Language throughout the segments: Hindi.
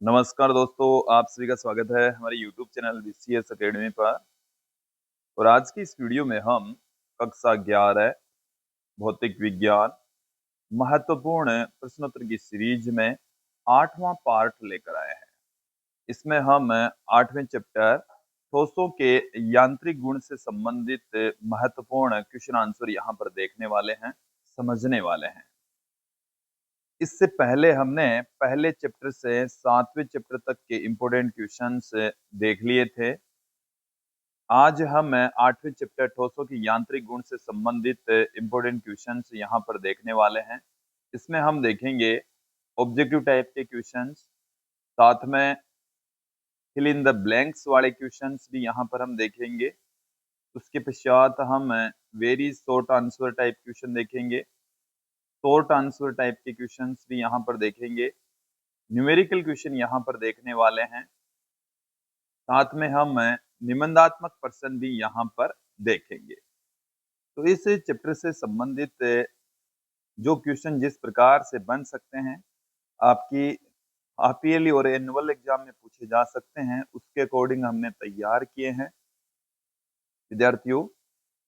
नमस्कार दोस्तों, आप सभी का स्वागत है हमारे YouTube चैनल बीसीएस एकेडमी पर। और आज की इस वीडियो में हम कक्षा 11 भौतिक विज्ञान महत्वपूर्ण प्रश्नोत्तर की सीरीज में 8वां पार्ट लेकर आए हैं। इसमें हम 8वें चैप्टर ठोसों के यांत्रिक गुण से संबंधित महत्वपूर्ण क्वेश्चन आंसर यहाँ पर देखने वाले हैं, समझने वाले हैं। इससे पहले हमने पहले चैप्टर से 7वें चैप्टर तक के इम्पोर्टेंट क्वेश्चंस देख लिए थे। आज हम 8वें चैप्टर ठोसों की यांत्रिक गुण से संबंधित इम्पोर्टेंट क्वेश्चंस यहाँ पर देखने वाले हैं। इसमें हम देखेंगे ऑब्जेक्टिव टाइप के क्वेश्चंस, साथ में फिल इन द ब्लैंक्स वाले क्वेश्चंस भी यहाँ पर हम देखेंगे। उसके पश्चात हम very short answer type question देखेंगे, शॉर्ट आंसर टाइप के क्वेश्चंस भी यहाँ पर देखेंगे, न्यूमेरिकल क्वेश्चन यहाँ पर देखने वाले हैं। साथ में हम निबंधात्मक प्रश्न भी यहाँ पर देखेंगे। तो इस चैप्टर से संबंधित जो क्वेश्चन जिस प्रकार से बन सकते हैं, आपकी हाफ ईयरली और एनुअल एग्जाम में पूछे जा सकते हैं, उसके अकॉर्डिंग हमने तैयार किए हैं। विद्यार्थियों,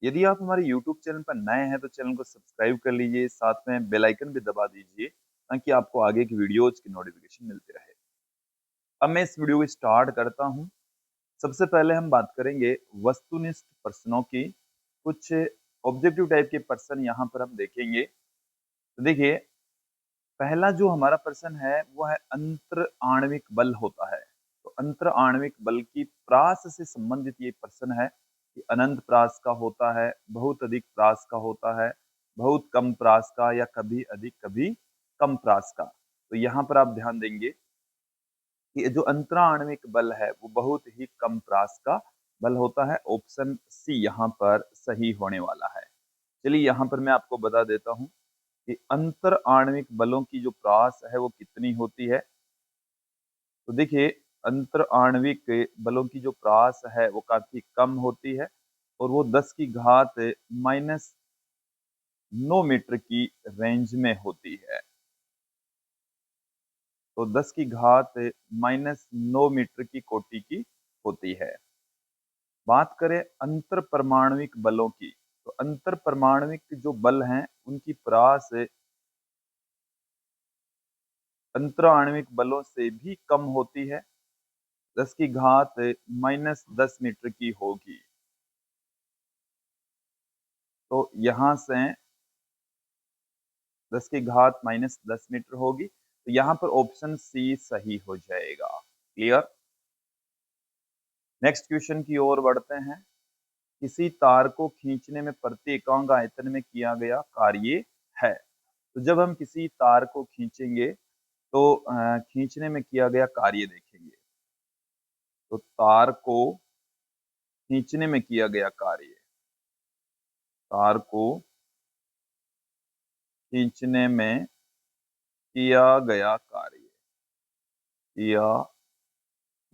यदि आप हमारे YouTube चैनल पर नए हैं तो चैनल को सब्सक्राइब कर लीजिए, साथ में बेल आइकन भी दबा दीजिए ताकि आपको आगे की वीडियोज की नोटिफिकेशन मिलती रहे। अब मैं इस वीडियो को स्टार्ट करता हूँ। सबसे पहले हम बात करेंगे वस्तुनिष्ठ प्रश्नों की। कुछ ऑब्जेक्टिव टाइप के प्रश्न यहाँ पर हम देखेंगे। तो देखिए, पहला जो हमारा प्रश्न है वो है अंतर आणविक बल होता है। तो अंतर आणविक बल की प्रास से संबंधित ये प्रश्न है कि अनंत प्रास का होता है, बहुत अधिक प्रास का होता है, बहुत कम प्रास का, या कभी अधिक कभी कम प्रास का। तो यहाँ पर आप ध्यान देंगे कि जो अंतराण्विक बल है वो बहुत ही कम प्रास का बल होता है। ऑप्शन सी यहाँ पर सही होने वाला है। चलिए यहाँ पर मैं आपको बता देता हूँ कि अंतर आणविक बलों की जो प्रास है वो कितनी होती है। तो देखिए, अंतर आणविक बलों की जो प्रास है वो काफी कम होती है और वो 10 की घात -9 मीटर की रेंज में होती है। तो 10 की घात -9 मीटर की कोटि की होती है। बात करें अंतर परमाणविक बलों की, तो अंतर परमाणविक जो बल हैं उनकी प्रास अंतर आणविक बलों से भी कम होती है, 10 की घात -10 मीटर की होगी। तो यहां से 10 की घात -10 मीटर होगी, तो यहाँ पर ऑप्शन सी सही हो जाएगा। क्लियर। नेक्स्ट क्वेश्चन की ओर बढ़ते हैं। किसी तार को खींचने में प्रति एकांक आयतन में किया गया कार्य है। तो जब हम किसी तार को खींचेंगे तो खींचने में किया गया कार्य देखेंगे। तो तार को खींचने में किया गया कार्य, तार को खींचने में किया गया कार्य, किया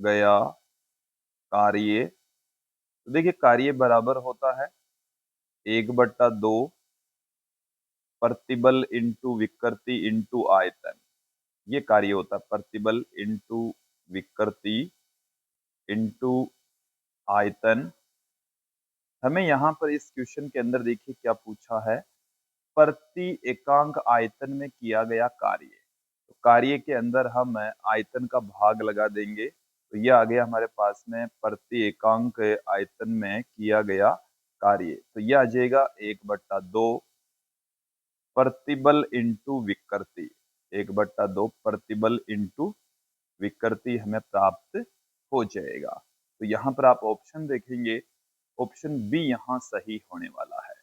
गया कार्य। तो देखिए, कार्य बराबर होता है 1/2 प्रतिबल इंटू विकृति इंटू आयतन। ये कार्य होता है प्रतिबल इंटू विकृति इंटू आयतन। हमें यहाँ पर इस क्वेश्चन के अंदर देखिए क्या पूछा है, प्रति एकांक आयतन में किया गया कार्य। तो कार्य के अंदर हम आयतन का भाग लगा देंगे, तो ये आ गया हमारे पास में प्रति एकांक आयतन में किया गया कार्य। तो ये आ जाएगा 1/2 प्रतिबल इंटू विकृति, 1/2 प्रतिबल इंटू विकृति हमें प्राप्त हो जाएगा। तो यहाँ पर आप ऑप्शन देखेंगे, ऑप्शन बी यहाँ सही होने वाला है।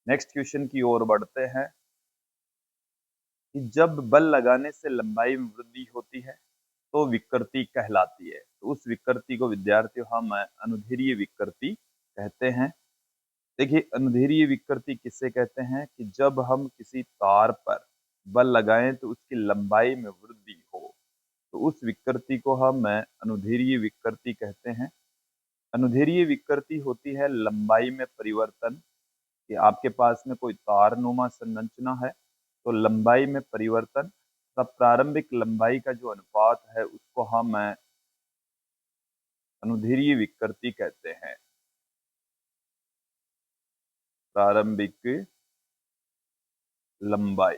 नेक्स्ट क्वेश्चन की ओर बढ़ते हैं कि जब बल लगाने से लंबाई में वृद्धि होती है तो विकृति कहलाती है। तो उस विकृति को विद्यार्थियों हम अनुदैर्ध्य विकृति कहते हैं। देखिए, अनुदैर्ध्य विकृति किसे कहते हैं कि जब हम किसी तार पर बल लगाएं तो उसकी लंबाई में वृद्धि हो, तो उस विकृति को हम अनुदैर्ध्य विकृति कहते हैं। अनुदैर्ध्य विकृति होती है लंबाई में परिवर्तन, कि आपके पास में कोई तारनुमा संरचना है तो लंबाई में परिवर्तन तब प्रारंभिक लंबाई का जो अनुपात है उसको हम अनुदैर्ध्य विकृति कहते हैं। प्रारंभिक लंबाई,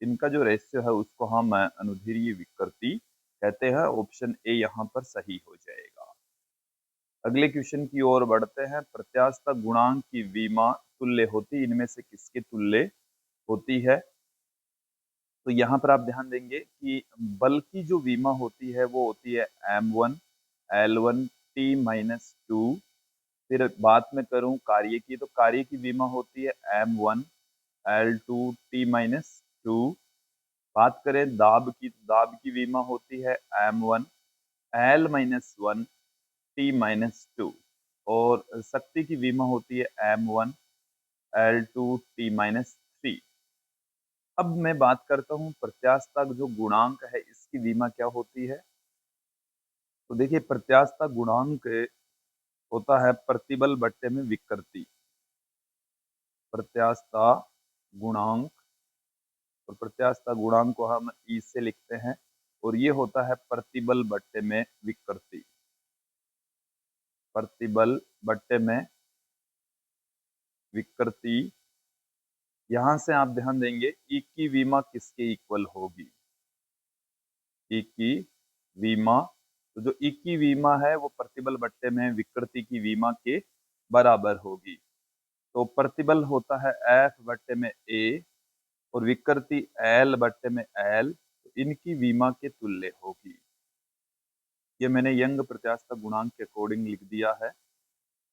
इनका जो रेशियो है उसको हम अनुदैर्ध्य विकृति कहते हैं। ऑप्शन ए यहाँ पर सही हो जाएगा। अगले क्वेश्चन की ओर बढ़ते हैं। प्रत्यास्थता गुणांक की विमा तुल्य होती, इनमें से किसके तुल्य होती है? तो यहाँ पर आप ध्यान देंगे कि बल की जो विमा होती है वो होती है m1 L1 T-2। फिर बात में करूं कार्य की, तो कार्य की विमा होती है m1 L2 T-2। बात करें दाब की, तो दाब की विमा होती है m1 L-1 T-2। और शक्ति की विमा होती है m1 L2 T-3। अब मैं बात करता हूं प्रत्यास्थता जो गुणांक है इसकी विमा क्या होती है। तो देखिए प्रत्यास्थता गुणांक होता है प्रतिबल बट्टे में विकृति। प्रत्यास्थता गुणांक, और प्रत्यास्थता गुणांक को हम ई से लिखते हैं, और ये होता है प्रतिबल बट्टे में विकृति। प्रतिबल बट्टे में विकृति। यहां से आप ध्यान देंगे ई की विमा किसके इक्वल होगी? ई की विमा, तो जो ई की विमा है वो प्रतिबल बट्टे में विकृति की विमा के बराबर होगी। तो प्रतिबल होता है एफ बट्टे में ए और विकृति एल बट्टे में एल, तो इनकी विमा के तुल्य होगी। ये मैंने यंग प्रत्यास्थता गुणांक के अकॉर्डिंग लिख दिया है।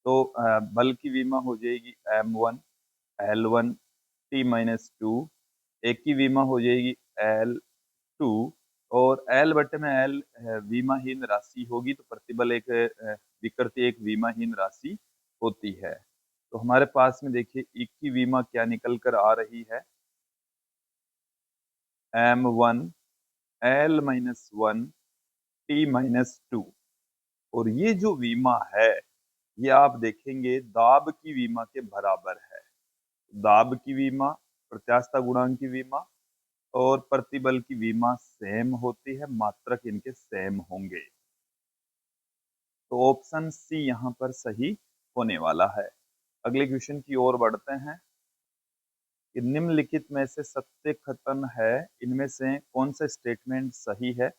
तो बल की विमा हो जाएगी m1 L1 T-2, ए की विमा हो जाएगी L2, और L बटे में L विमाहीन राशि होगी, तो प्रतिबल एक विकृति एक विमाहीन राशि होती है। तो हमारे पास में देखिए ई की विमा क्या निकल कर आ रही है, m1 L-1 T-2। और ये जो विमा है ये आप देखेंगे दाब की विमा के बराबर है। दाब की विमा, प्रत्यास्थता गुणांक की विमा और प्रतिबल की विमा सेम होती है, मात्रक इनके सेम होंगे। तो ऑप्शन सी यहाँ पर सही होने वाला है। अगले क्वेश्चन की ओर बढ़ते हैं कि निम्नलिखित में से सत्य कथन है, इनमें से कौन सा स्टेटमेंट सही है?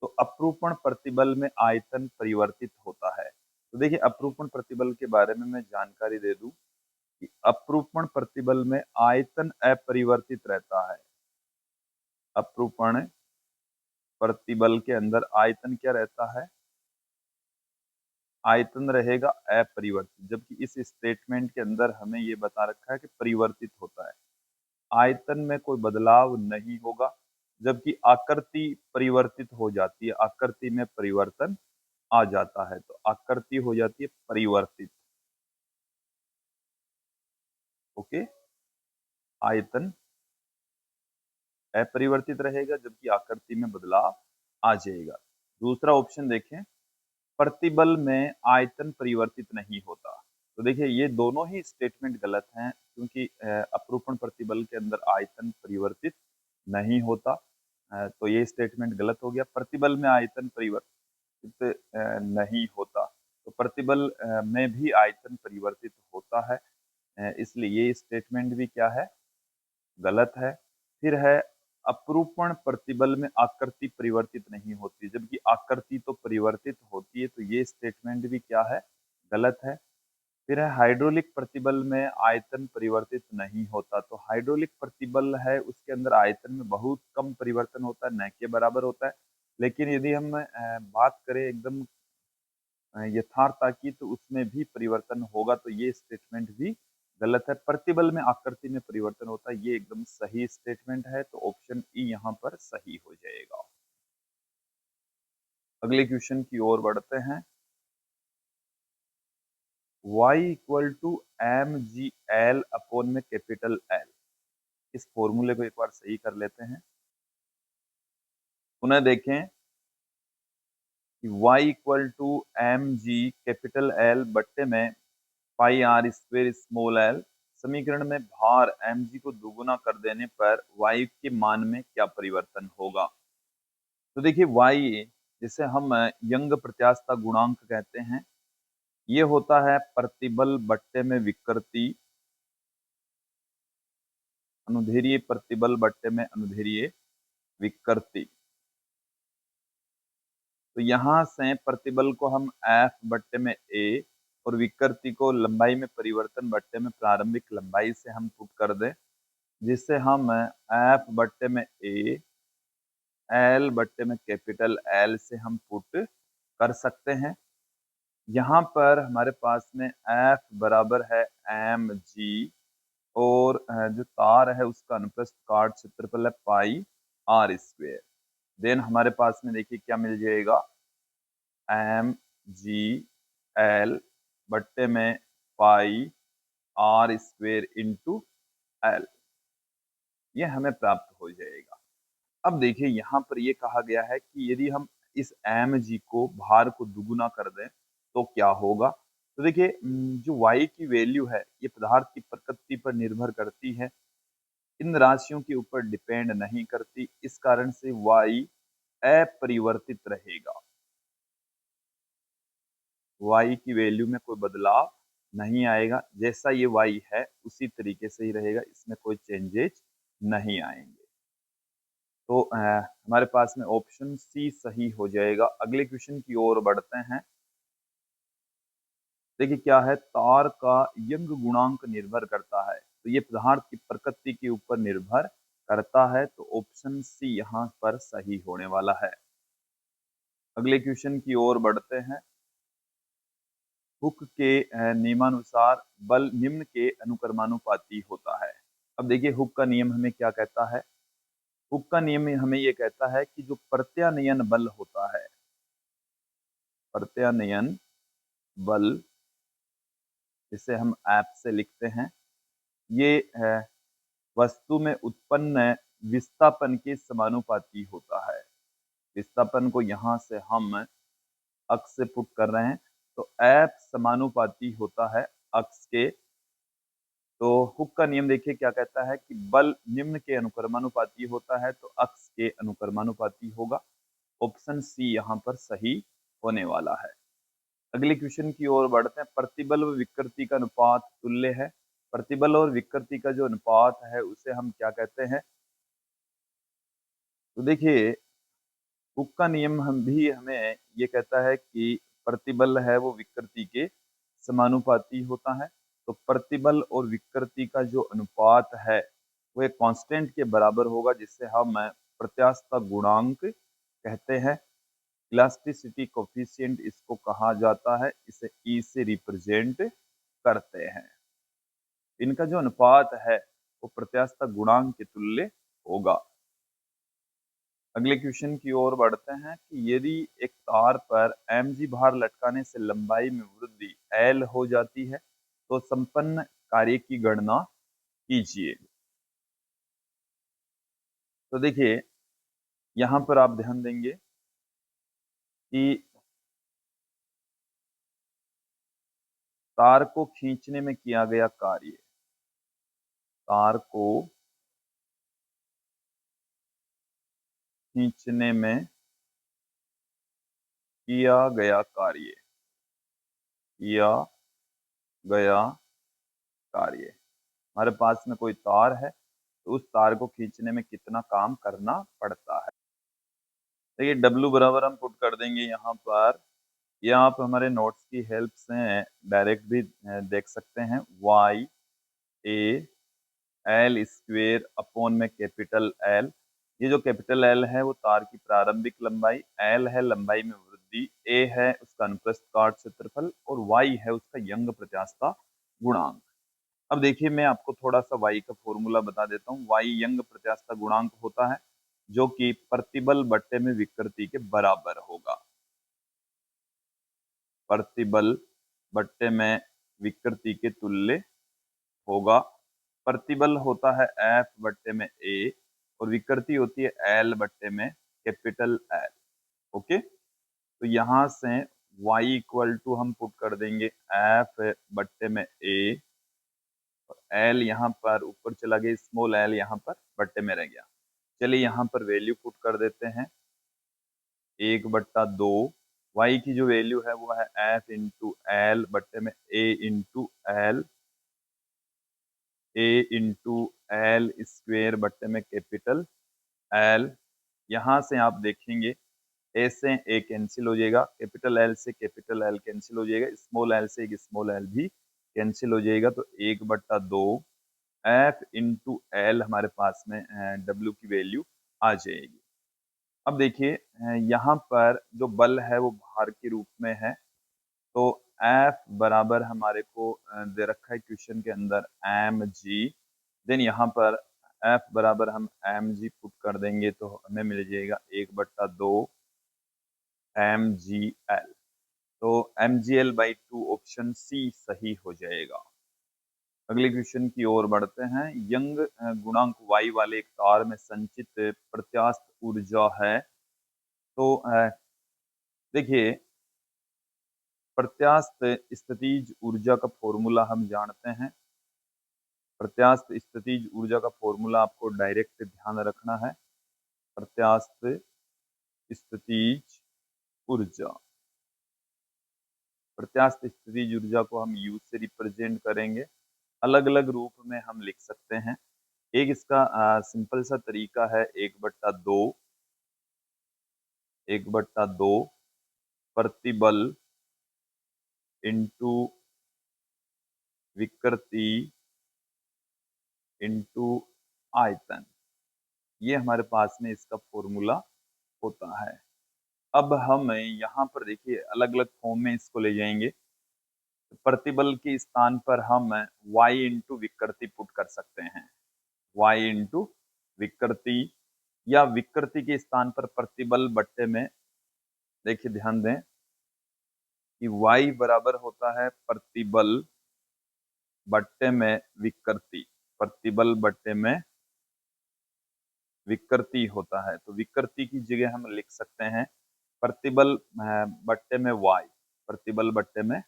तो अपरूपण प्रतिबल में आयतन परिवर्तित होता है। तो देखिए अपरूपण प्रतिबल के बारे में मैं जानकारी दे दूं कि अपरूपण प्रतिबल में आयतन अपरिवर्तित रहता है। अपरूपण प्रतिबल के अंदर आयतन क्या रहता है? आयतन रहेगा अपरिवर्तित, जबकि इस स्टेटमेंट के अंदर हमें ये बता रखा है कि परिवर्तित होता है। आयतन में कोई बदलाव नहीं होगा, जबकि आकृति परिवर्तित हो जाती है, आकृति में परिवर्तन आ जाता है। तो आकृति हो जाती है परिवर्तित। ओके, आयतन अपरिवर्तित रहेगा जबकि आकृति में बदलाव आ जाएगा। दूसरा ऑप्शन देखें, प्रतिबल में आयतन परिवर्तित नहीं होता। तो देखिए ये दोनों ही स्टेटमेंट गलत हैं, क्योंकि अपरूपण प्रतिबल के अंदर आयतन परिवर्तित नहीं होता। तो ये स्टेटमेंट गलत हो गया। प्रतिबल में आयतन परिवर्तित नहीं होता, तो प्रतिबल में भी आयतन परिवर्तित होता है, इसलिए ये स्टेटमेंट भी क्या है? गलत है। फिर है अपरूपण प्रतिबल में आकृति परिवर्तित नहीं होती, जबकि आकृति तो परिवर्तित होती है, तो ये स्टेटमेंट भी क्या है? गलत है। फिर है हाइड्रोलिक प्रतिबल में आयतन परिवर्तित नहीं होता। तो हाइड्रोलिक प्रतिबल है उसके अंदर आयतन में बहुत कम परिवर्तन होता है, न के बराबर होता है। लेकिन यदि हम बात करें एकदम यथार्थता की, तो उसमें भी परिवर्तन होगा, तो ये स्टेटमेंट भी गलत है। प्रतिबल में आकृति में परिवर्तन होता है, ये एकदम सही स्टेटमेंट है। तो ऑप्शन ई यहाँ पर सही हो जाएगा। अगले क्वेश्चन की ओर बढ़ते हैं। y equal to M G L upon में कैपिटल एल, इस फॉर्मूले को एक बार सही कर लेते हैं। पुनः देखें कि y equal to M G capital L बट्टे में pi R square small L समीकरण में भार mg को दुगुना कर देने पर y के मान में क्या परिवर्तन होगा। तो देखिए y जिसे हम यंग प्रत्यास्थता गुणांक कहते हैं, ये होता है प्रतिबल बट्टे में विकृति, अनुदैर्ध्य प्रतिबल बट्टे में अनुदैर्ध्य विकृति। तो यहां से प्रतिबल को हम F बट्टे में A और विकृति को लंबाई में परिवर्तन बट्टे में प्रारंभिक लंबाई से हम पुट कर दें, जिससे हम F बट्टे में A, L बट्टे में कैपिटल L से हम पुट कर सकते हैं। यहाँ पर हमारे पास में F बराबर है mg और जो तार है उसका अनुप्रस्थ काट क्षेत्रफल है पाई r स्क्वेयर। देन हमारे पास में देखिए क्या मिल जाएगा, mg l बट्टे में पाई r स्क्वेयर इंटू l, ये हमें प्राप्त हो जाएगा। अब देखिए यहाँ पर ये कहा गया है कि यदि हम इस mg को भार को दुगुना कर दें तो क्या होगा। तो देखिए जो y की वैल्यू है ये पदार्थ की प्रकृति पर निर्भर करती है, इन राशियों के ऊपर डिपेंड नहीं करती, इस कारण से y अपरिवर्तित रहेगा। y की वैल्यू में कोई बदलाव नहीं आएगा, जैसा ये y है उसी तरीके से ही रहेगा, इसमें कोई चेंजेस नहीं आएंगे। तो हमारे पास में ऑप्शन सी सही हो जाएगा। अगले क्वेश्चन की ओर बढ़ते हैं। देखिए क्या है, तार का यंग गुणांक निर्भर करता है, तो ये पदार्थ की प्रकृति के ऊपर निर्भर करता है, तो ऑप्शन सी यहाँ पर सही होने वाला है। अगले क्वेश्चन की ओर बढ़ते हैं। हुक के नियमानुसार बल निम्न के अनुक्रमानुपाती होता है। अब देखिए हुक का नियम हमें क्या कहता है, हुक का नियम हमें ये कहता है कि जो प्रत्यानयन बल होता है, प्रत्यानयन बल जिसे हम एप से लिखते हैं, ये वस्तु में उत्पन्न विस्थापन के समानुपाती होता है। विस्थापन को यहाँ से हम अक्ष से पुट कर रहे हैं, तो एफ समानुपाती होता है अक्ष के। तो हुक का नियम देखिए क्या कहता है कि बल निम्न के अनुक्रमानुपाती होता है, तो अक्ष के अनुक्रमानुपाती होगा। ऑप्शन सी यहाँ पर सही होने वाला है। अगले क्वेश्चन की ओर बढ़ते हैं। प्रतिबल व विकृति का अनुपात तुल्य है। प्रतिबल और विकृति का जो अनुपात है उसे हम क्या कहते हैं। तो देखिए हुक का नियम हम भी हमें ये कहता है कि प्रतिबल है वो विकृति के समानुपाती होता है। तो प्रतिबल और विकृति का जो अनुपात है वो एक कांस्टेंट के बराबर होगा, जिससे हम प्रत्यास्थता गुणांक कहते हैं। इलास्टिसिटी कोफिशिएंट इसको कहा जाता है, इसे ई से रिप्रेजेंट करते हैं। इनका जो अनुपात है वो प्रत्यास्थता गुणांक के तुल्य होगा। अगले क्वेश्चन की ओर बढ़ते हैं कि यदि एक तार पर mg भार लटकाने से लंबाई में वृद्धि L हो जाती है तो संपन्न कार्य की गणना कीजिए। तो देखिए यहां पर आप ध्यान देंगे कि तार को खींचने में किया गया कार्य, तार को खींचने में किया गया कार्य, किया गया कार्य, हमारे पास में कोई तार है तो उस तार को खींचने में कितना काम करना पड़ता है। देखिए W बराबर हम पुट कर देंगे यहाँ पर, या आप हमारे नोट्स की हेल्प से डायरेक्ट भी देख सकते हैं। y a l square upon में कैपिटल L, ये जो कैपिटल L है वो तार की प्रारंभिक लंबाई, L है लंबाई में वृद्धि, a है उसका अनुप्रस्थ काट क्षेत्रफल और y है उसका यंग प्रत्यास्थता गुणांक। अब देखिए मैं आपको थोड़ा सा y का फॉर्मूला बता देता हूँ। y यंग प्रत्यास्थता गुणांक होता है जो कि प्रतिबल बट्टे में विकृति के बराबर होगा। प्रतिबल बट्टे में विकृति के तुल्य होगा। प्रतिबल होता है F बट्टे में A और विकृति होती है L बट्टे में कैपिटल L। ओके, तो यहां से y इक्वल टू हम पुट कर देंगे F बट्टे में A एल यहाँ पर ऊपर चला गया, स्मॉल एल यहाँ पर बट्टे में रह गया। चलिए यहाँ पर वैल्यू पुट कर देते हैं, 1/2 वाई की जो वैल्यू है वो है एफ इंटू एल बट्टे में ए इंटू एल, ए इंटू एल स्क्वेयर बट्टे में कैपिटल एल। यहाँ से आप देखेंगे ए से ए कैंसिल हो जाएगा, कैपिटल एल से कैपिटल एल कैंसिल हो जाएगा, स्मॉल एल से एक स्मॉल एल भी कैंसिल हो जाएगा। तो 1/2 एफ इंटू एल हमारे पास में डब्ल्यू की वैल्यू आ जाएगी। अब देखिए यहाँ पर जो बल है वो भार के रूप में है, तो एफ बराबर हमारे को दे रखा है क्वेश्चन के अंदर एम जी। देन यहाँ पर एफ बराबर हम एम जी पुट कर देंगे तो हमें मिल जाएगा 1/2 एम जी एल। तो M G L by 2 option C सही हो जाएगा। अगले क्वेश्चन की ओर बढ़ते हैं। यंग गुणांक y वाले एक तार में संचित प्रत्यास्थ ऊर्जा है। तो देखिए प्रत्यास्थ स्थितिज ऊर्जा का फॉर्मूला हम जानते हैं। प्रत्यास्थ स्थितिज ऊर्जा का फॉर्मूला आपको डायरेक्ट ध्यान रखना है। प्रत्यास्थ स्थितिज ऊर्जा, प्रत्यास्थ स्थितिज ऊर्जा को हम यू से रिप्रेजेंट करेंगे। अलग अलग रूप में हम लिख सकते हैं। एक इसका सिंपल सा तरीका है 1/2 प्रतिबल इंटू विकृति इंटू आयतन, ये हमारे पास में इसका फॉर्मूला होता है। अब हम यहाँ पर देखिए अलग अलग फॉर्म में इसको ले जाएंगे। प्रतिबल के स्थान पर हम y इंटू विकृति पुट कर सकते हैं, y इंटू विकृति, या विकृति के स्थान पर प्रतिबल बट्टे में, देखिए ध्यान दें कि y बराबर होता है प्रतिबल बट्टे में विकृति, प्रतिबल बट्टे में विकृति होता है। तो विकृति की जगह हम लिख सकते हैं प्रतिबल बट्टे में y, प्रतिबल बट्टे में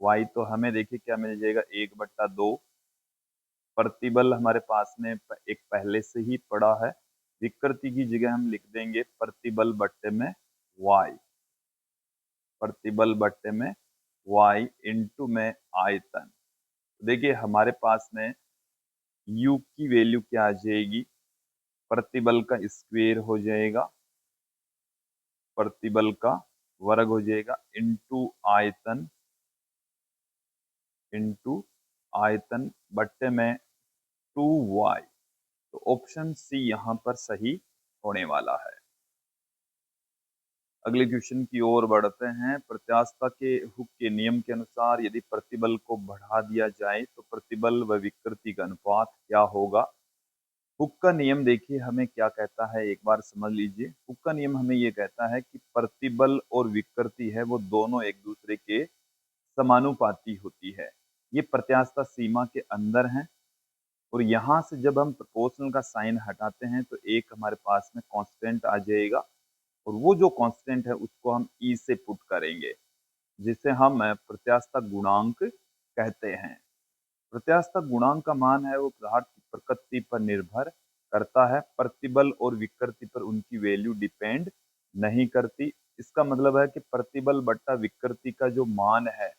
y। तो हमें देखिए क्या मिल जाएगा 1/2 प्रतिबल हमारे पास में एक पहले से ही पड़ा है, विकृति की जगह हम लिख देंगे प्रतिबल बट्टे में y, प्रतिबल बट्टे में y इंटू में आयतन। देखिए हमारे पास में u की वैल्यू क्या आ जाएगी, प्रतिबल का स्क्वायर हो जाएगा, प्रतिबल का वर्ग हो जाएगा, इंटू आयतन, इंटू आयतन बट्टे में 2y। तो ऑप्शन सी यहाँ पर सही होने वाला है। अगले क्वेश्चन की ओर बढ़ते हैं। प्रत्यास्थता के हुक के नियम के अनुसार यदि प्रतिबल को बढ़ा दिया जाए तो प्रतिबल व विकृति का अनुपात क्या होगा। हुक का नियम देखिए हमें क्या कहता है, एक बार समझ लीजिए। हुक का नियम हमें ये कहता है कि प्रतिबल और विकृति है वो दोनों एक दूसरे के समानुपाती होती है। ये प्रत्यास्थता सीमा के अंदर है, और यहाँ से जब हम प्रोपोर्शनल का साइन हटाते हैं तो एक हमारे पास में कांस्टेंट आ जाएगा, और वो जो कांस्टेंट है उसको हम ई से पुट करेंगे, जिसे हम प्रत्यास्थता गुणांक कहते हैं। प्रत्यास्थता गुणांक का मान है वो पदार्थ की प्रकृति पर निर्भर करता है, प्रतिबल और विकृति पर उनकी वैल्यू डिपेंड नहीं करती। इसका मतलब है कि प्रतिबल बट्टा विकृति का जो मान है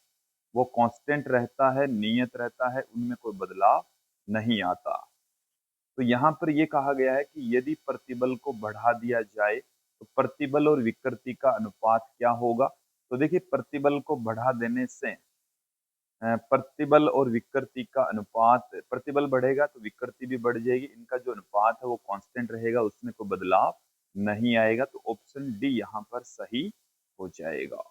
वो कांस्टेंट रहता है, नियत रहता है, उनमें कोई बदलाव नहीं आता। तो यहाँ पर ये कहा गया है कि यदि प्रतिबल को बढ़ा दिया जाए तो प्रतिबल और विकृति का अनुपात क्या होगा। तो देखिए प्रतिबल को बढ़ा देने से प्रतिबल और विकृति का अनुपात, प्रतिबल बढ़ेगा तो विकृति भी बढ़ जाएगी, इनका जो अनुपात है वो कांस्टेंट रहेगा, उसमें कोई बदलाव नहीं आएगा। तो ऑप्शन डी यहाँ पर सही हो जाएगा।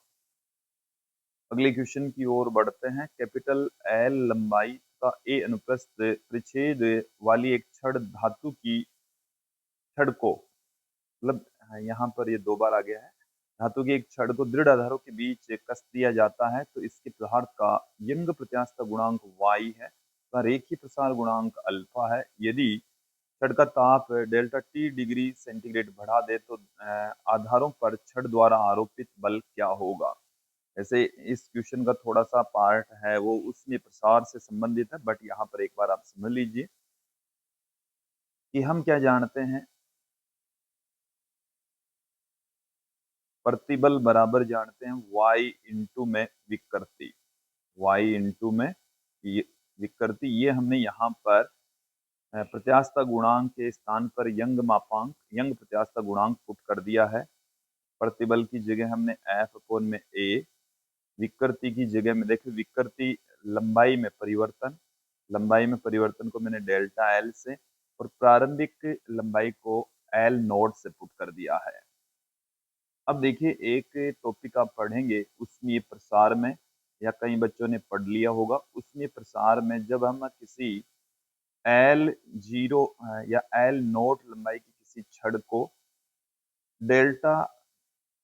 अगले क्वेश्चन की ओर बढ़ते हैं। कैपिटल एल लंबाई का ए अनुप्रस्थ परिच्छेद वाली एक छड़ धातु की छड़ को, मतलब यहाँ पर ये 2 बार आ गया है, धातु की एक छड़ को दृढ़ आधारों के बीच कस दिया जाता है तो इसके पदार्थ का यंग प्रत्यास्थता गुणांक y है, का रेखीय प्रसार गुणांक अल्फा है। यदि छड़ का ताप डेल्टा टी डिग्री सेंटीग्रेड बढ़ा दे तो आधारों पर छड़ द्वारा आरोपित बल क्या होगा। ऐसे इस क्वेश्चन का थोड़ा सा पार्ट है वो उसमें प्रसार से संबंधित है, बट यहाँ पर एक बार आप समझ लीजिए कि हम क्या जानते हैं, प्रतिबल बराबर जानते हैं y इंटू में विकृति, y इंटू में ये विकृति। ये हमने यहाँ पर प्रत्यास्थता गुणांक के स्थान पर यंग मापांक, यंग प्रत्यास्थता गुणांक पुट कर दिया है। प्रतिबल की जगह हमने एफ अपोन में ए, विकृति की जगह में देखिए विकृति लंबाई में परिवर्तन, लंबाई में परिवर्तन को मैंने डेल्टा एल से और प्रारंभिक लंबाई को एल नोट से पुट कर दिया है। अब देखिए एक टॉपिक आप पढ़ेंगे उसमें प्रसार में, या कई बच्चों ने पढ़ लिया होगा, उसमें प्रसार में जब हम किसी एल जीरो या एल नोट लंबाई की किसी छड़ को डेल्टा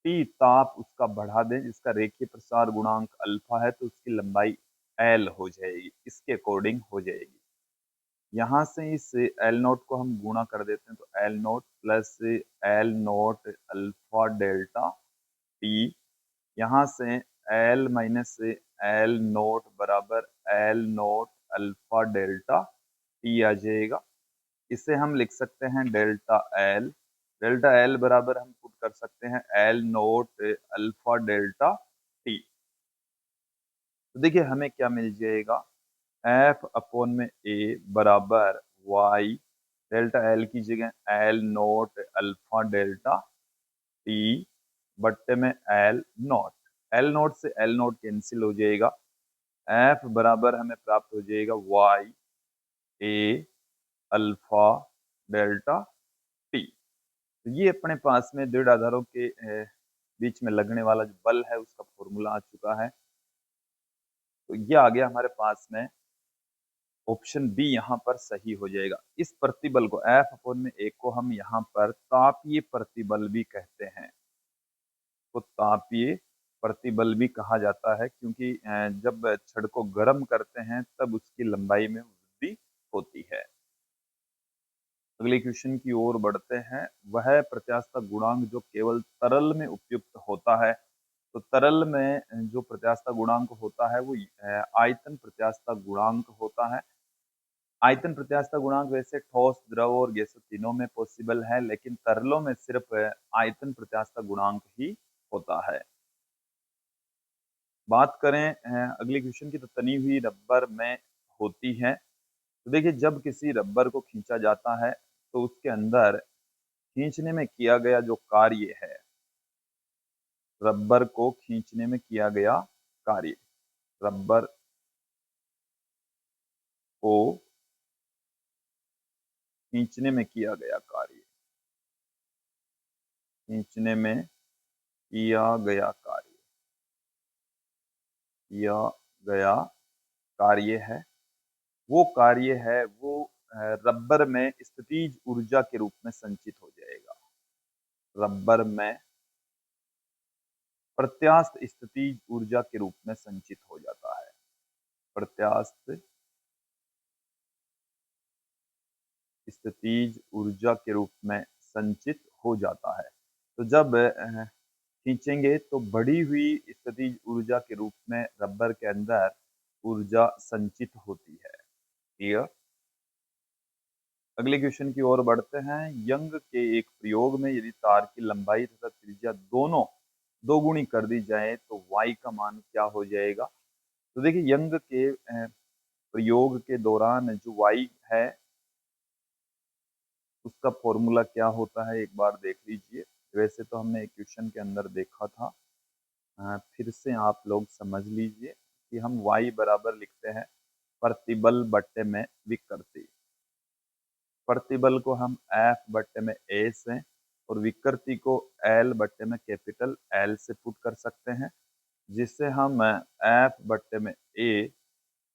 टी ताप उसका बढ़ा दें जिसका रेखीय प्रसार गुणांक अल्फा है, तो उसकी लंबाई एल हो जाएगी, इसके अकॉर्डिंग हो जाएगी। यहाँ से इस एल नोट को हम गुणा कर देते हैं, तो L naught plus L naught alpha delta T, यहाँ से एल माइनस एल नोट बराबर L naught alpha delta T आ जाएगा। इसे हम लिख सकते हैं डेल्टा एल, डेल्टा एल बराबर हम पुट कर सकते हैं L naught alpha delta T. तो देखिए हमें क्या मिल जाएगा, एफ अपोन में ए बराबर वाई, डेल्टा एल की जगह L naught alpha delta T बट्टे में एल नोट, एल नोट से एल नोट कैंसिल हो जाएगा, एफ बराबर हमें प्राप्त हो जाएगा वाई ए अल्फा डेल्टा टी। तो ये अपने पास में दृढ़ आधारों के बीच में लगने वाला जो बल है उसका फॉर्मूला आ चुका है। तो ये आ गया हमारे पास में, ऑप्शन बी यहाँ पर सही हो जाएगा। इस प्रतिबल को एफ अपोन में एक को हम यहाँ पर तापीय प्रतिबल भी कहते हैं, तो तापीय प्रतिबल भी कहा जाता है क्योंकि जब छड़ को गर्म करते हैं तब उसकी लंबाई में वृद्धि होती है। अगले क्वेश्चन की ओर बढ़ते हैं। वह प्रत्यास्थता गुणांक जो केवल तरल में उपयुक्त होता है, तो तरल में जो प्रत्यास्थता गुणांक होता है वो आयतन प्रत्यास्थता गुणांक होता है। आयतन प्रत्यास्थता गुणांक वैसे ठोस, द्रव और गैसों तीनों में पॉसिबल है, लेकिन तरलों में सिर्फ आयतन प्रत्यास्थता गुणांक ही होता है। बात करें अगले क्वेश्चन की, तो तनी हुई रबर में होती है। तो देखिए जब किसी रबर को खींचा जाता है तो उसके अंदर खींचने में किया गया जो कार्य है, रबर को खींचने में किया गया कार्य, रबर को खींचने में किया गया कार्य, खींचने में किया गया कार्य, किया गया कार्य है, वो कार्य है वो रबर में स्थितिज ऊर्जा के रूप में संचित हो जाएगा। रबर में प्रत्यास्थ स्थितिज ऊर्जा के रूप में संचित हो जाता है, प्रत्यास्थ स्थितिज ऊर्जा के रूप में संचित हो जाता है। तो जब खींचेंगे तो बढ़ी हुई स्थितिज ऊर्जा के रूप में रबर के अंदर ऊर्जा संचित होती है। क्लियर। अगले क्वेश्चन की ओर बढ़ते हैं। यंग के एक प्रयोग में यदि तार की लंबाई तथा त्रिज्या दोनों दोगुनी कर दी जाए तो y का मान क्या हो जाएगा। तो देखिए यंग के प्रयोग के दौरान जो y है उसका फॉर्मूला क्या होता है एक बार देख लीजिए। वैसे तो हमने एक क्वेश्चन के अंदर देखा था, फिर से आप लोग समझ लीजिए कि हम y बराबर लिखते हैं प्रतिबल बट्टे में विकृति, प्रतिबल को हम F बट्टे में A से और विकृति को L बट्टे में कैपिटल L से पुट कर सकते हैं, जिससे हम F बट्टे में A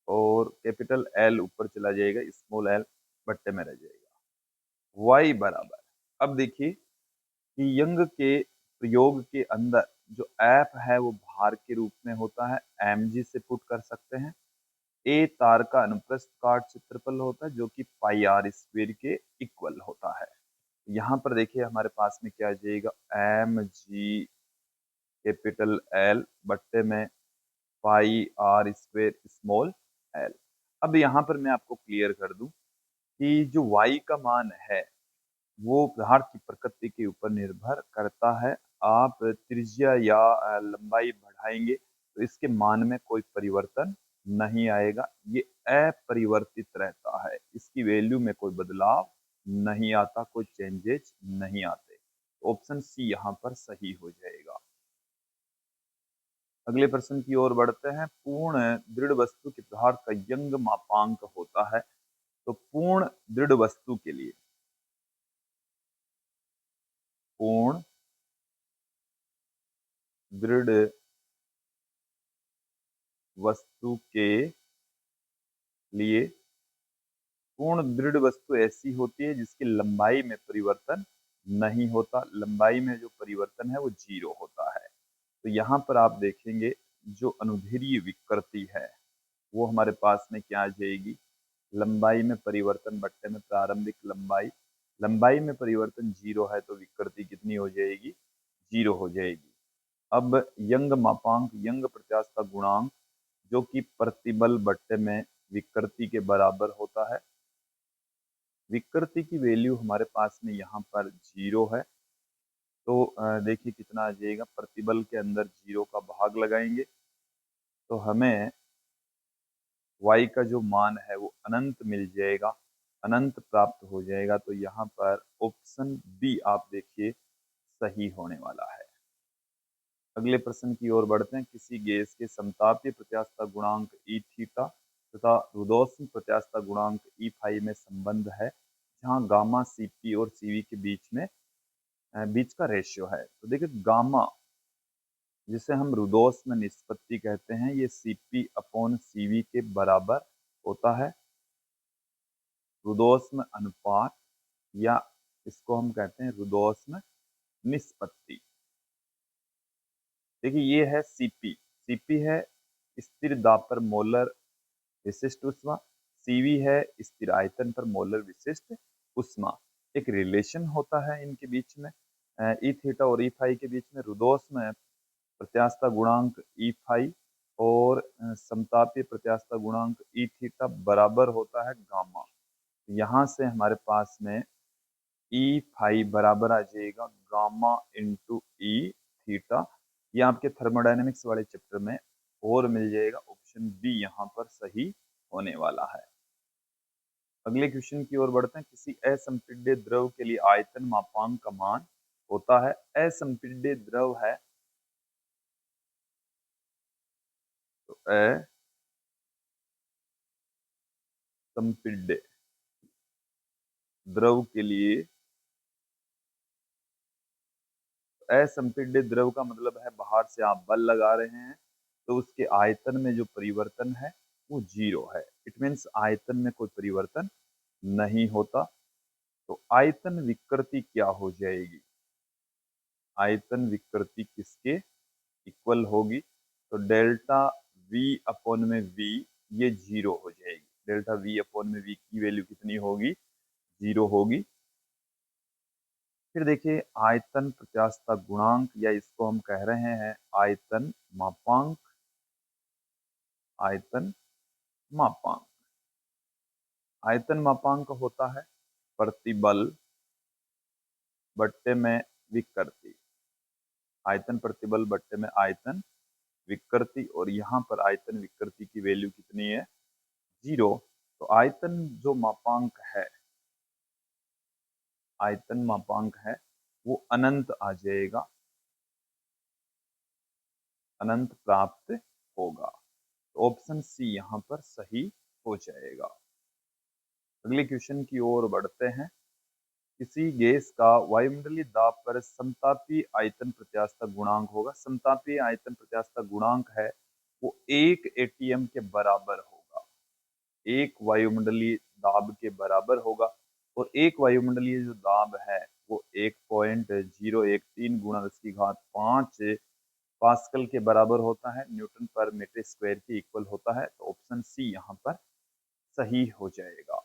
और कैपिटल L ऊपर चला जाएगा, स्मॉल l बट्टे में रह जाएगा। y बराबर, अब देखिए कि यंग के प्रयोग के अंदर जो F है वो भार के रूप में होता है, mg से पुट कर सकते हैं। ए तार का अनुप्रस्थ काट क्षेत्रफल होता है जो कि पाई आर स्क्वायर के इक्वल होता है। यहाँ पर देखिए हमारे पास में क्या आ जाएगा, एम जी कैपिटल L बट्टे में पाई R स्क्वायर स्मॉल l। अब यहाँ पर मैं आपको क्लियर कर दूं कि जो y का मान है वो पदार्थ की प्रकृति के ऊपर निर्भर करता है। आप त्रिज्या या लंबाई बढ़ाएंगे तो इसके मान में कोई परिवर्तन नहीं आएगा, ये अपरिवर्तित रहता है, इसकी वैल्यू में कोई बदलाव नहीं आता, कोई चेंजेस नहीं आते। ऑप्शन सी यहाँ पर सही हो जाएगा। अगले प्रश्न की ओर बढ़ते हैं। पूर्ण दृढ़ वस्तु के पदार्थ का यंग मापांक होता है। तो पूर्ण दृढ़ वस्तु के लिए पूर्ण दृढ़ वस्तु के लिए पूर्ण दृढ़ वस्तु ऐसी होती है जिसकी लंबाई में परिवर्तन नहीं होता, लंबाई में जो परिवर्तन है वो 0 होता है। तो यहाँ पर आप देखेंगे जो अनुदैर्ध्य विकृति है वो हमारे पास में क्या आ जाएगी, लंबाई में परिवर्तन बट्टे में प्रारंभिक लंबाई, लंबाई में परिवर्तन 0 है तो विकृति कितनी हो जाएगी, 0 हो जाएगी। अब यंग मापांक, यंग प्रत्यास्थता गुणांक जो कि प्रतिबल बट्टे में विकृति के बराबर होता है। विकृति की वैल्यू हमारे पास में यहाँ पर 0 है, तो देखिए कितना आ जाएगा, प्रतिबल के अंदर 0 का भाग लगाएंगे तो हमें y का जो मान है वो अनंत मिल जाएगा, अनंत प्राप्त हो जाएगा। तो यहाँ पर ऑप्शन बी आप देखिए सही होने वाला है। अगले प्रश्न की ओर बढ़ते हैं। किसी गैस के समतापीय प्रत्यास्थता गुणांक ई थीटा तथा रुदोष्म प्रत्यास्थता गुणांक ई फाई में संबंध है जहां गामा सीपी और सीवी के बीच का रेशियो है। तो देखिए गामा जिसे हम रुदोष्म निष्पत्ति कहते हैं ये सीपी अपॉन सीवी के बराबर होता है। रुदोष्म अनुपात या इसको हम कहते हैं रुदोष्म निष्पत्ति। देखिए ये है सीपी, सीपी है स्थिर दाब पर मोलर विशिष्ट उष्मा, सीवी है स्थिर आयतन पर मोलर विशिष्ट उष्मा। एक रिलेशन होता है इनके बीच में, ई थीटा और ई फाई के बीच में। रुदोष्म प्रत्यास्थता गुणांक ई फाई और समतापीय प्रत्यास्थता गुणांक ई थीटा बराबर होता है गामा। यहाँ से हमारे पास में ई फाई बराबर आ जाएगा गामा इंटू ई थीटा। ये आपके थर्मोडायनेमिक्स वाले चैप्टर में और मिल जाएगा। ऑप्शन बी यहाँ पर सही होने वाला है। अगले क्वेश्चन की ओर बढ़ते हैं। किसी असंपीड्य द्रव के लिए आयतन मापांक का मान होता है। असंपीड्य द्रव है तो असंपीड्य द्रव के लिए, असंपीड्य द्रव का मतलब है बाहर से आप बल लगा रहे हैं तो उसके आयतन में जो परिवर्तन है वो 0 है। इट मीन्स आयतन में कोई परिवर्तन नहीं होता। तो आयतन विकृति क्या हो जाएगी, आयतन विकृति किसके इक्वल होगी, तो डेल्टा V अपॉन में V ये 0 हो जाएगी। डेल्टा V अपॉन में V की वैल्यू कितनी होगी, 0 होगी। फिर देखिए आयतन प्रत्यास्थता गुणांक या इसको हम कह रहे हैं आयतन मापांक, आयतन मापांक। आयतन मापांक होता है प्रतिबल बट्टे में विकृति, आयतन प्रतिबल बट्टे में आयतन विकृति, और यहाँ पर आयतन विकृति की वैल्यू कितनी है, 0। तो आयतन जो मापांक है, आयतन मापांक है वो अनंत आ जाएगा, अनंत प्राप्त होगा। तो ऑप्शन सी यहाँ पर सही हो जाएगा। अगले क्वेश्चन की ओर बढ़ते हैं। किसी गैस का वायुमंडलीय दाब पर समतापीय आयतन प्रत्यास्थता गुणांक होगा। समतापीय आयतन प्रत्यास्थता गुणांक है वो 1 एटीएम के बराबर होगा, 1 वायुमंडलीय दाब के बराबर होगा। और एक वायुमंडलीय जो दाब है वो 1.013 गुणा 10⁵ पास्कल के बराबर होता है, न्यूटन पर मीटर स्क्वायर के इक्वल होता है। तो ऑप्शन सी यहाँ पर सही हो जाएगा।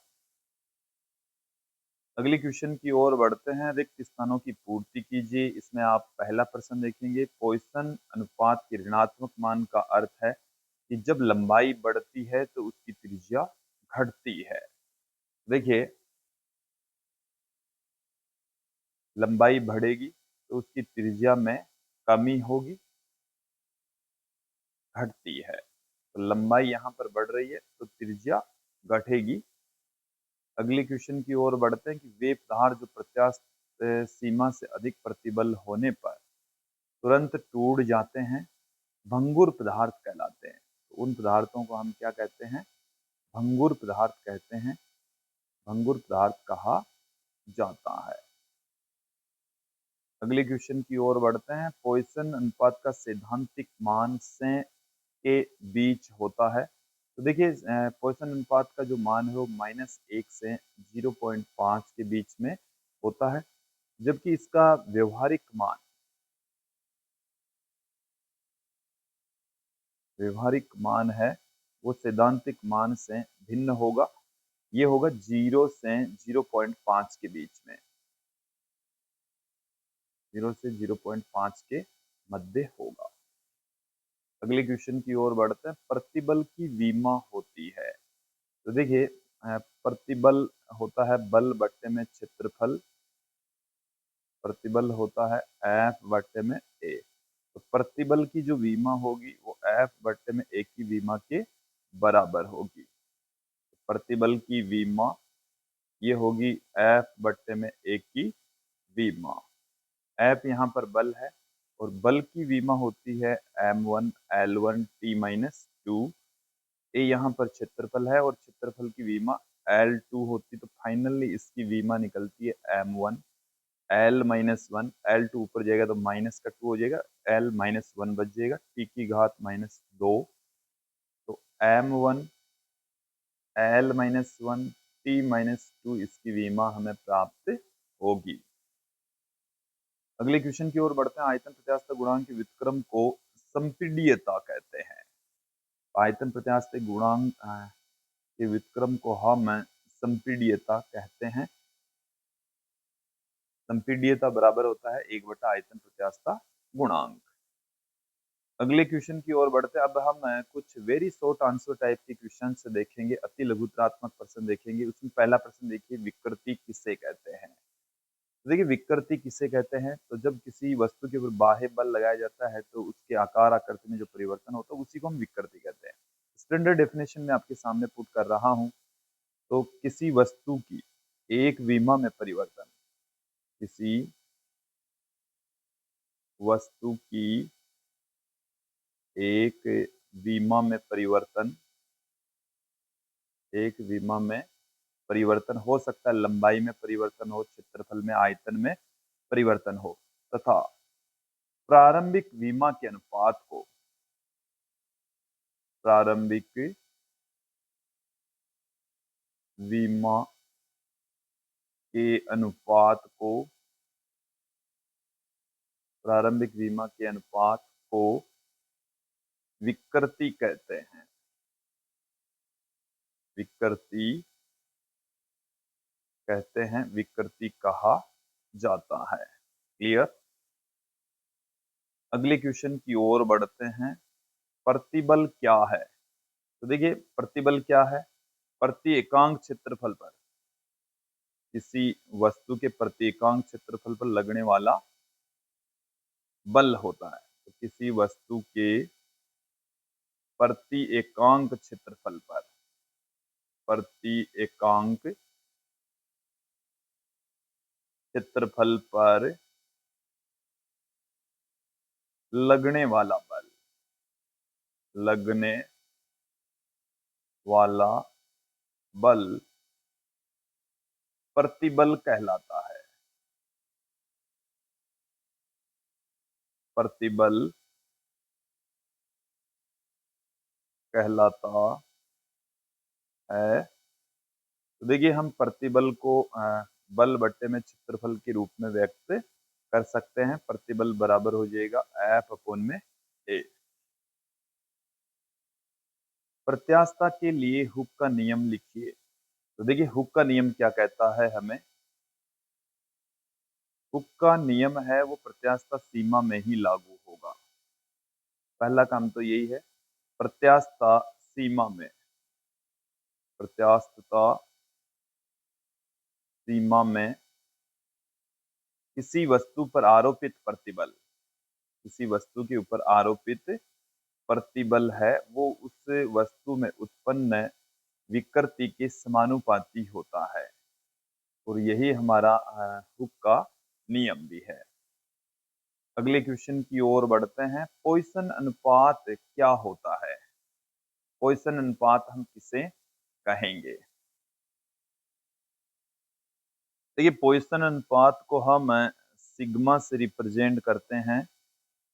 अगले क्वेश्चन की ओर बढ़ते हैं। रिक्त स्थानों की पूर्ति कीजिए। इसमें आप पहला प्रश्न देखेंगे, पॉइसन अनुपात के ऋणात्मक मान का अर्थ है कि जब लंबाई बढ़ती है तो उसकी त्रिज्या घटती है। देखिए, लंबाई बढ़ेगी तो उसकी त्रिज्या में कमी होगी, घटती है। तो लंबाई यहाँ पर बढ़ रही है तो त्रिज्या घटेगी। अगले क्वेश्चन की ओर बढ़ते हैं कि वे पदार्थ जो प्रत्यास्थ सीमा से अधिक प्रतिबल होने पर तुरंत टूट जाते हैं, भंगुर पदार्थ कहलाते हैं। तो उन पदार्थों को हम क्या कहते हैं? भंगुर पदार्थ कहते हैं, भंगुर पदार्थ कहा जाता है। अगले क्वेश्चन की ओर बढ़ते हैं। पॉइसन अनुपात का सैद्धांतिक मान से के बीच होता है। तो देखिए, पॉइसन अनुपात का जो मान है वो -1 से 0.5 के बीच में होता है, जबकि इसका व्यवहारिक मान है वो सैद्धांतिक मान से भिन्न होगा। ये होगा 0 से 0.5 के बीच में, 0 से 0.5 के मध्य होगा। अगले क्वेश्चन की ओर बढ़ते हैं। प्रतिबल की विमा होती है। तो देखिए, प्रतिबल होता है बल बट्टे में क्षेत्रफल, प्रतिबल होता है F बट्टे में A। तो प्रतिबल की जो विमा होगी वो F बट्टे में A की विमा के बराबर होगी। प्रतिबल की विमा ये होगी F बट्टे में A की विमा। F यहाँ पर बल है और बल की विमा होती है M1 L1 T-2। ए यहाँ पर क्षेत्रफल है और क्षेत्रफल की विमा L2 होती, तो फाइनली इसकी विमा निकलती है M1 L-1। L2 ऊपर जाएगा तो माइनस का 2 हो जाएगा, L-1 बच जाएगा, T की घात -2। तो M1 L-1 T-2 इसकी विमा हमें प्राप्त होगी। अगले क्वेश्चन की ओर बढ़ते हैं। आयतन प्रत्यास्थ गुणांक के व्युत्क्रम को संपीड्यता कहते हैं। आयतन प्रत्यास्थ गुणांक के व्युत्क्रम को हम संपीड्यता कहते हैं। संपीड्यता बराबर होता है 1 बटा आयतन प्रत्यास्थ गुणांक। अगले क्वेश्चन की ओर बढ़ते हैं। अब हम कुछ वेरी शॉर्ट आंसर टाइप के क्वेश्चन देखेंगे, अति लघुतरात्मक प्रश्न देखेंगे। उसमें पहला प्रश्न देखिए, विकृति किसे कहते हैं? तो देखिए, विकृति किसे कहते हैं? तो जब किसी वस्तु के ऊपर बाह्य बल लगाया जाता है तो उसके आकार आकृति में जो परिवर्तन होता है उसी को हम विकृति कहते हैं। स्टैंडर्ड डेफिनेशन में आपके सामने पुट कर रहा हूं। तो किसी वस्तु की एक विमा में परिवर्तन, किसी वस्तु की एक विमा में परिवर्तन, एक विमा में परिवर्तन हो सकता है, लंबाई में परिवर्तन हो, क्षेत्रफल में, आयतन में परिवर्तन हो, तथा प्रारंभिक विमा के अनुपात को, प्रारंभिक विमा के अनुपात को, प्रारंभिक विमा के अनुपात को विकृति कहते हैं। विकृति कहते हैं, विकृति कहा जाता है। क्लियर? अगले क्वेश्चन की ओर बढ़ते हैं। प्रतिबल क्या है? तो देखिए, प्रतिबल क्या है? प्रति एकांक क्षेत्रफल पर, किसी वस्तु के प्रति एकांक क्षेत्रफल पर लगने वाला बल होता है। तो किसी वस्तु के प्रति एकांक क्षेत्रफल पर, प्रति एकांक क्षेत्रफल पर लगने वाला बल, लगने वाला बल प्रतिबल कहलाता है। प्रतिबल कहलाता है। तो देखिए, हम प्रतिबल को बल बट्टे में क्षेत्रफल के रूप में व्यक्त कर सकते हैं। प्रतिबल बराबर हो जाएगा F अपॉन में A। प्रत्यास्थता के लिए हुक का नियम लिखिए। तो देखिए, हुक का नियम क्या कहता है हमें? हुक का नियम है वो प्रत्यास्थ सीमा में ही लागू होगा। पहला काम तो यही है, प्रत्यास्थ सीमा में, प्रत्यास्थता सीमा में किसी वस्तु पर आरोपित प्रतिबल, किसी वस्तु के ऊपर आरोपित प्रतिबल है वो उस वस्तु में उत्पन्न विकृति के समानुपाती होता है, और यही हमारा हुक का नियम भी है। अगले क्वेश्चन की ओर बढ़ते हैं। पॉइसन अनुपात क्या होता है? पॉइसन अनुपात हम किसे कहेंगे? देखिए, पॉइसन अनुपात को हम सिग्मा से रिप्रेजेंट करते हैं,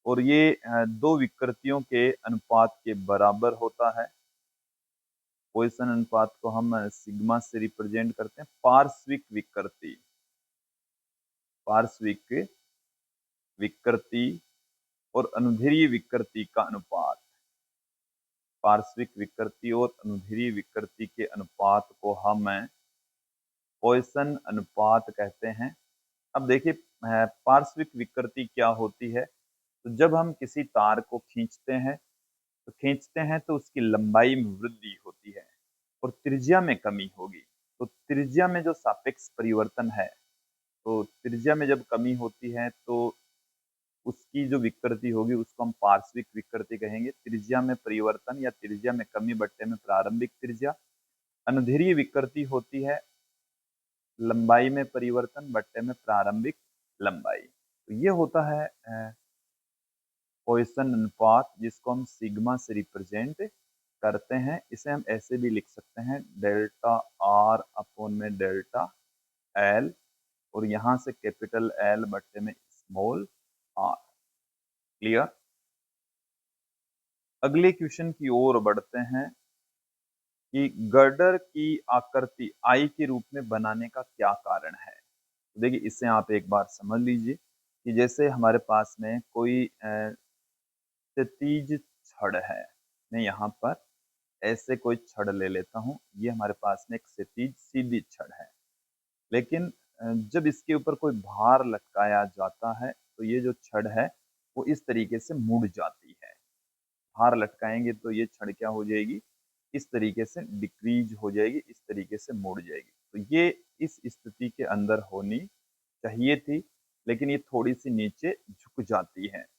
और ये दो विकृतियों के अनुपात के बराबर होता है। पॉइसन अनुपात को हम सिग्मा से रिप्रेजेंट करते हैं। पार्श्विक विकृति, पार्श्विक विकृति और अनुदैर्ध्य विकृति का अनुपात, पार्श्विक विकृति और अनुदैर्ध्य विकृति के अनुपात को हम पॉइसन अनुपात कहते हैं। अब देखिए, पार्श्विक विकृति क्या होती है? तो जब हम किसी तार को खींचते हैं तो उसकी लंबाई में वृद्धि होती है और त्रिज्या में कमी होगी। तो त्रिज्या में जो सापेक्ष परिवर्तन है, तो त्रिज्या में जब कमी होती है तो उसकी जो विकृति होगी उसको हम पार्श्विक विकृति कहेंगे। त्रिज्या में परिवर्तन या त्रिज्या में कमी बट्टे में प्रारंभिक त्रिज्या। अनुदैर्ध्य विकृति होती है लंबाई में परिवर्तन बट्टे में प्रारंभिक लंबाई। तो ये होता है पॉइसन अनुपात, जिसको हम सिग्मा से रिप्रेजेंट करते हैं। इसे हम ऐसे भी लिख सकते हैं, डेल्टा आर अपॉन में डेल्टा एल, और यहां से कैपिटल एल बट्टे में स्मॉल आर। क्लियर? अगले क्वेश्चन की ओर बढ़ते हैं कि गर्डर की आकृति आई के रूप में बनाने का क्या कारण है? तो देखिए, इससे आप एक बार समझ लीजिए कि जैसे हमारे पास में कोई क्षैतिज छड़ है। मैं यहाँ पर ऐसे कोई छड़ ले लेता हूँ, ये हमारे पास में एक क्षैतिज सीधी छड़ है। लेकिन जब इसके ऊपर कोई भार लटकाया जाता है तो ये जो छड़ है वो इस तरीके से मुड़ जाती है। भार लटकाएंगे तो ये छड़ क्या हो जाएगी? इस तरीके से डिक्रीज हो जाएगी, इस तरीके से मुड़ जाएगी। तो ये इस स्थिति के अंदर होनी चाहिए थी, लेकिन ये थोड़ी सी नीचे झुक जाती है।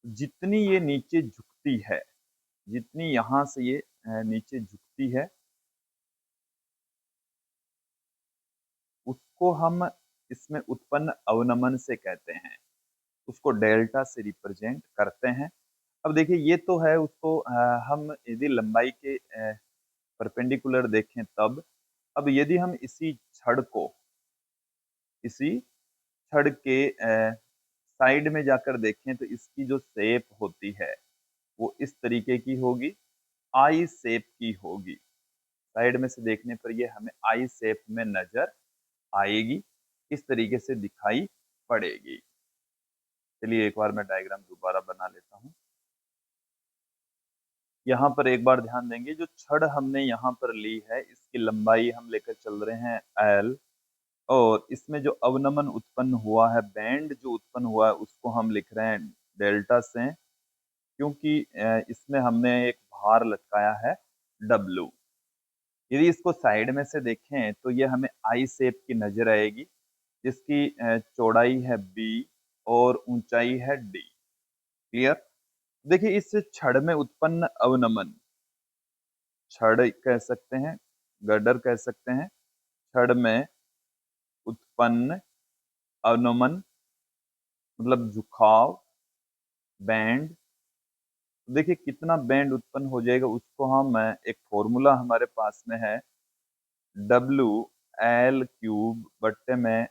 जितनी ये नीचे झुकती है, जितनी यहां से ये नीचे झुकती है, उसको हम इसमें उत्पन्न अवनमन से कहते हैं, उसको डेल्टा से रिप्रेजेंट करते हैं। अब देखिए, ये तो है, उसको हम यदि लंबाई के परपेंडिकुलर देखें तब। अब यदि हम इसी छड़ को, इसी छड़ के साइड में जाकर देखें तो इसकी जो शेप होती है वो इस तरीके की होगी, आई शेप की होगी। साइड में से देखने पर ये हमें आई शेप में नजर आएगी, इस तरीके से दिखाई पड़ेगी। चलिए एक बार मैं डायग्राम दोबारा बना लेता हूँ। यहाँ पर एक बार ध्यान देंगे, जो छड़ हमने यहाँ पर ली है इसकी लंबाई हम लेकर चल रहे हैं एल, और इसमें जो अवनमन उत्पन्न हुआ है, बैंड जो उत्पन्न हुआ है, उसको हम लिख रहे हैं डेल्टा से, क्योंकि इसमें हमने एक भार लटकाया है डब्लू। यदि इसको साइड में से देखें तो ये हमें आई शेप की नजर आएगी, जिसकी चौड़ाई है बी और ऊंचाई है डी। क्लियर? देखिए, इस छड़ में उत्पन्न अवनमन, छड़ कह सकते हैं, गर्डर कह सकते हैं, छड़ में उत्पन्न अवनमन मतलब झुकाव, बैंड। देखिए कितना बैंड उत्पन्न हो जाएगा, उसको हम एक फॉर्मूला हमारे पास में है, डब्ल्यू एल क्यूब बट्टे में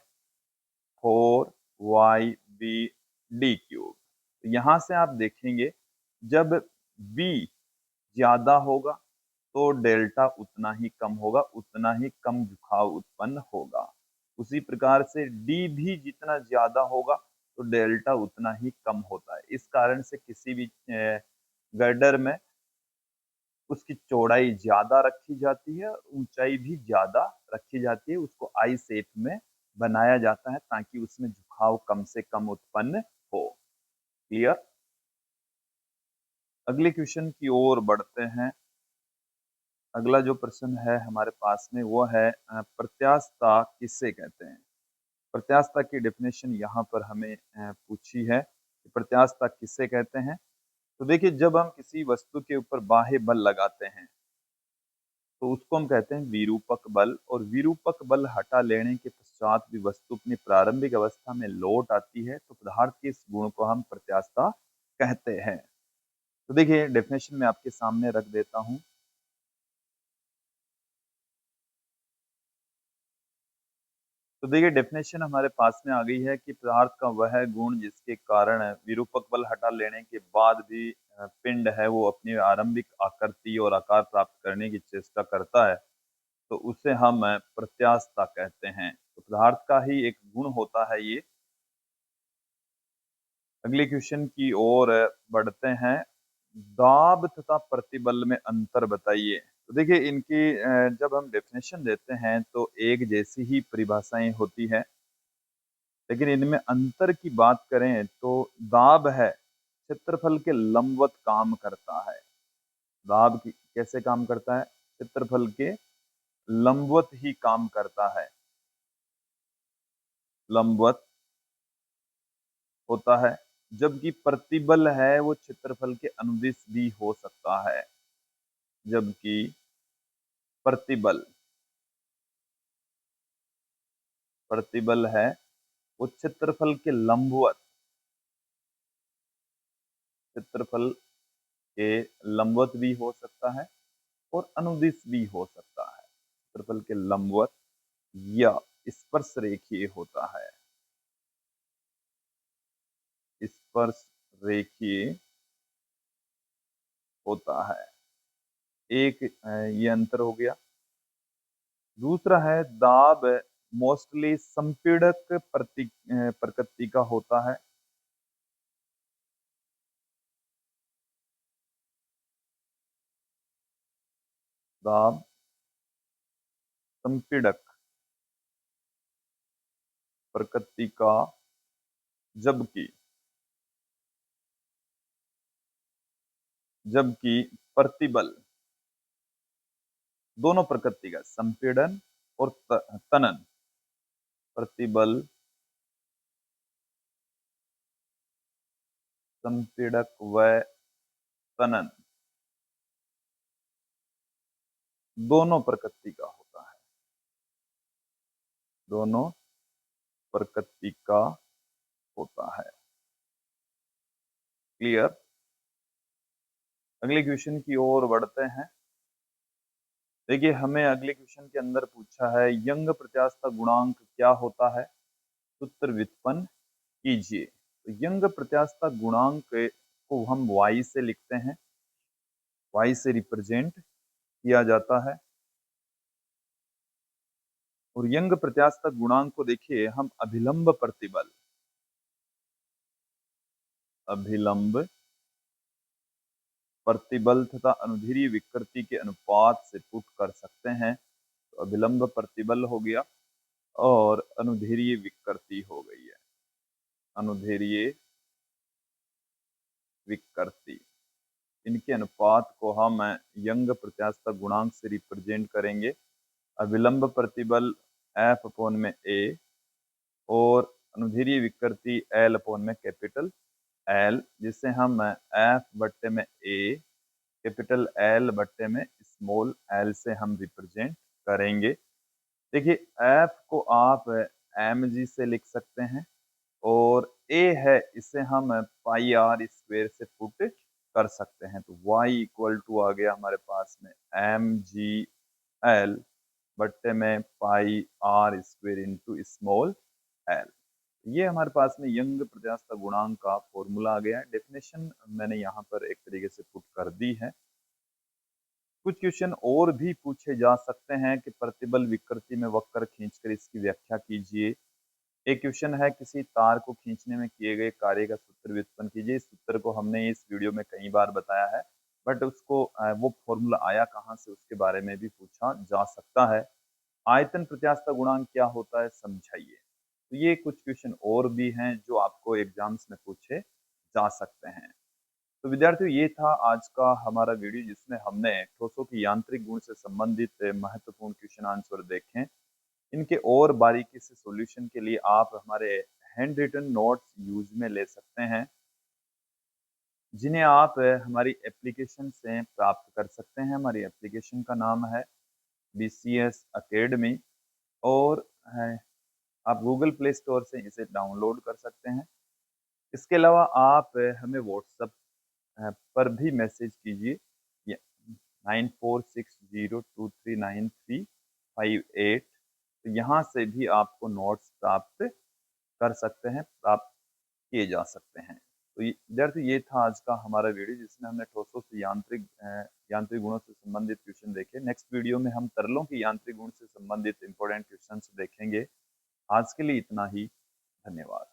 4YB/D³। यहां से आप देखेंगे जब B ज्यादा होगा तो डेल्टा उतना ही कम होगा, उतना ही कम झुकाव उत्पन्न होगा। उसी प्रकार से D भी जितना ज्यादा होगा तो डेल्टा उतना ही कम होता है। इस कारण से किसी भी गर्डर में उसकी चौड़ाई ज्यादा रखी जाती है, ऊंचाई भी ज्यादा रखी जाती है, उसको आई शेप में बनाया जाता है ताकि उसमें झुकाव कम से कम उत्पन्न हो। क्लियर? अगले क्वेश्चन की ओर बढ़ते हैं। अगला जो प्रश्न है हमारे पास में वो है प्रत्यास्थता किसे कहते हैं? प्रत्यास्थता की डेफिनेशन यहाँ पर हमें पूछी है कि प्रत्यास्थता किसे कहते हैं। तो देखिए, जब हम किसी वस्तु के ऊपर बाह्य बल लगाते हैं तो उसको हम कहते हैं विरूपक बल, और विरूपक बल हटा लेने के पश्चात भी वस्तु अपनी प्रारंभिक अवस्था में लौट आती है तो पदार्थ के इस गुण को हम प्रत्यास्थता कहते हैं। तो देखिए, डेफिनेशन में आपके सामने रख देता हूं। तो देखिए, डेफिनेशन हमारे पास में आ गई है कि पदार्थ का वह गुण जिसके कारण विरूपक बल हटा लेने के बाद भी पिंड है वो अपनी आरंभिक आकृति और आकार प्राप्त करने की चेष्टा करता है, तो उसे हम प्रत्यास्थता कहते हैं। तो पदार्थ का ही एक गुण होता है ये। अगले क्वेश्चन की ओर बढ़ते हैं। दाब तथा प्रतिबल में अंतर बताइए। तो देखिए, इनकी जब हम डेफिनेशन देते हैं तो एक जैसी ही परिभाषाएं होती है, लेकिन इनमें अंतर की बात करें तो दाब है क्षेत्रफल के लंबवत काम करता है। दाब कैसे काम करता है? क्षेत्रफल के लंबवत ही काम करता है, लंबवत होता है। जबकि प्रतिबल है वो क्षेत्रफल के अनुदिश भी हो सकता है। जबकि प्रतिबल प्रतिबल है वो क्षेत्रफल के लंबवत, क्षेत्रफल के लंबवत भी हो सकता है और अनुदिश भी हो सकता है। क्षेत्रफल के लंबवत या स्पर्श रेखीय होता है। स्पर्श रेखीय होता है। एक ये अंतर हो गया। दूसरा है दाब मोस्टली संपीड़क प्रकृति का होता है। दाब संपीड़क प्रकृति का, जबकि जबकि प्रतिबल दोनों प्रकृति का, संपीड़न और तनन, प्रतिबल संपीड़क व तनन दोनों प्रकृति का होता है। दोनों प्रकृति का होता है। क्लियर? अगले क्वेश्चन की ओर बढ़ते हैं। देखिए, हमें अगले क्वेश्चन के अंदर पूछा है यंग प्रत्यास्थता गुणांक क्या होता है? सूत्र व्युत्पन्न कीजिए। तो यंग प्रत्यास्थता गुणांक को हम y से लिखते हैं, y से रिप्रेजेंट किया जाता है। और यंग प्रत्यास्थता गुणांक को देखिए हम अभिलंब प्रतिबल, अभिलंब प्रतिबल तथा अनुदैर्ध्य विकृति के अनुपात से पुट कर सकते हैं। तो अभिलंब प्रतिबल हो गया और अनुदैर्ध्य विकृति हो गई है। अनुदैर्ध्य विकृति, इनके अनुपात को हम यंग प्रत्यास्थता गुणांक से रिप्रेजेंट करेंगे। अभिलंब प्रतिबल F अपॉन में A और अनुदैर्ध्य विकृति L अपॉन में कैपिटल L, जिसे हम F बट्टे में A कैपिटल L बट्टे में स्मॉल l से हम रिप्रेजेंट करेंगे। देखिए, F को आप mg से लिख सकते हैं और A है इसे हम पाई r स्क्वेयर से पुट कर सकते हैं। तो y इक्वल टू आ गया हमारे पास में mgl बट्टे में पाई r square into small l। ये हमारे पास में यंग प्रत्यास्थता गुणांक का फॉर्मूला आ गया है। डेफिनेशन मैंने यहाँ पर एक तरीके से पुट कर दी है। कुछ क्वेश्चन और भी पूछे जा सकते हैं कि प्रतिबल विकृति में वक्र खींचकर इसकी व्याख्या कीजिए। एक क्वेश्चन है किसी तार को खींचने में किए गए कार्य का सूत्र व्युत्पन्न कीजिए। इस सूत्र को हमने इस वीडियो में कई बार बताया है, बट उसको वो फॉर्मूला आया कहाँ से उसके बारे में भी पूछा जा सकता है। आयतन प्रत्यास्थता गुणांक क्या होता है समझाइए। तो ये कुछ क्वेश्चन और भी हैं जो आपको एग्जाम्स में पूछे जा सकते हैं। तो विद्यार्थियों ये था आज का हमारा वीडियो जिसमें हमने ठोसों की यांत्रिक गुण से संबंधित महत्वपूर्ण क्वेश्चन आंसर देखे। इनके और बारीकी से सॉल्यूशन के लिए आप हमारे हैंड रिटन नोट्स यूज में ले सकते हैं, जिन्हें आप हमारी एप्लीकेशन से प्राप्त कर सकते हैं। हमारी एप्लीकेशन का नाम है BCS अकेडमी और आप गूगल प्ले स्टोर से इसे डाउनलोड कर सकते हैं। इसके अलावा आप हमें व्हाट्सएप पर भी मैसेज कीजिए 9460239358। तो यहाँ से भी आपको नोट्स प्राप्त कर सकते हैं, प्राप्त किए जा सकते हैं। तो विद्यार्थी ये था आज का हमारा वीडियो जिसमें हमने ठोसों से यांत्रिक गुणों से संबंधित क्वेश्चन देखे। नेक्स्ट वीडियो में हम तरलों की यांत्रिक गुण से संबंधित इंपॉर्टेंट क्वेश्चन देखेंगे। आज के लिए इतना ही। धन्यवाद।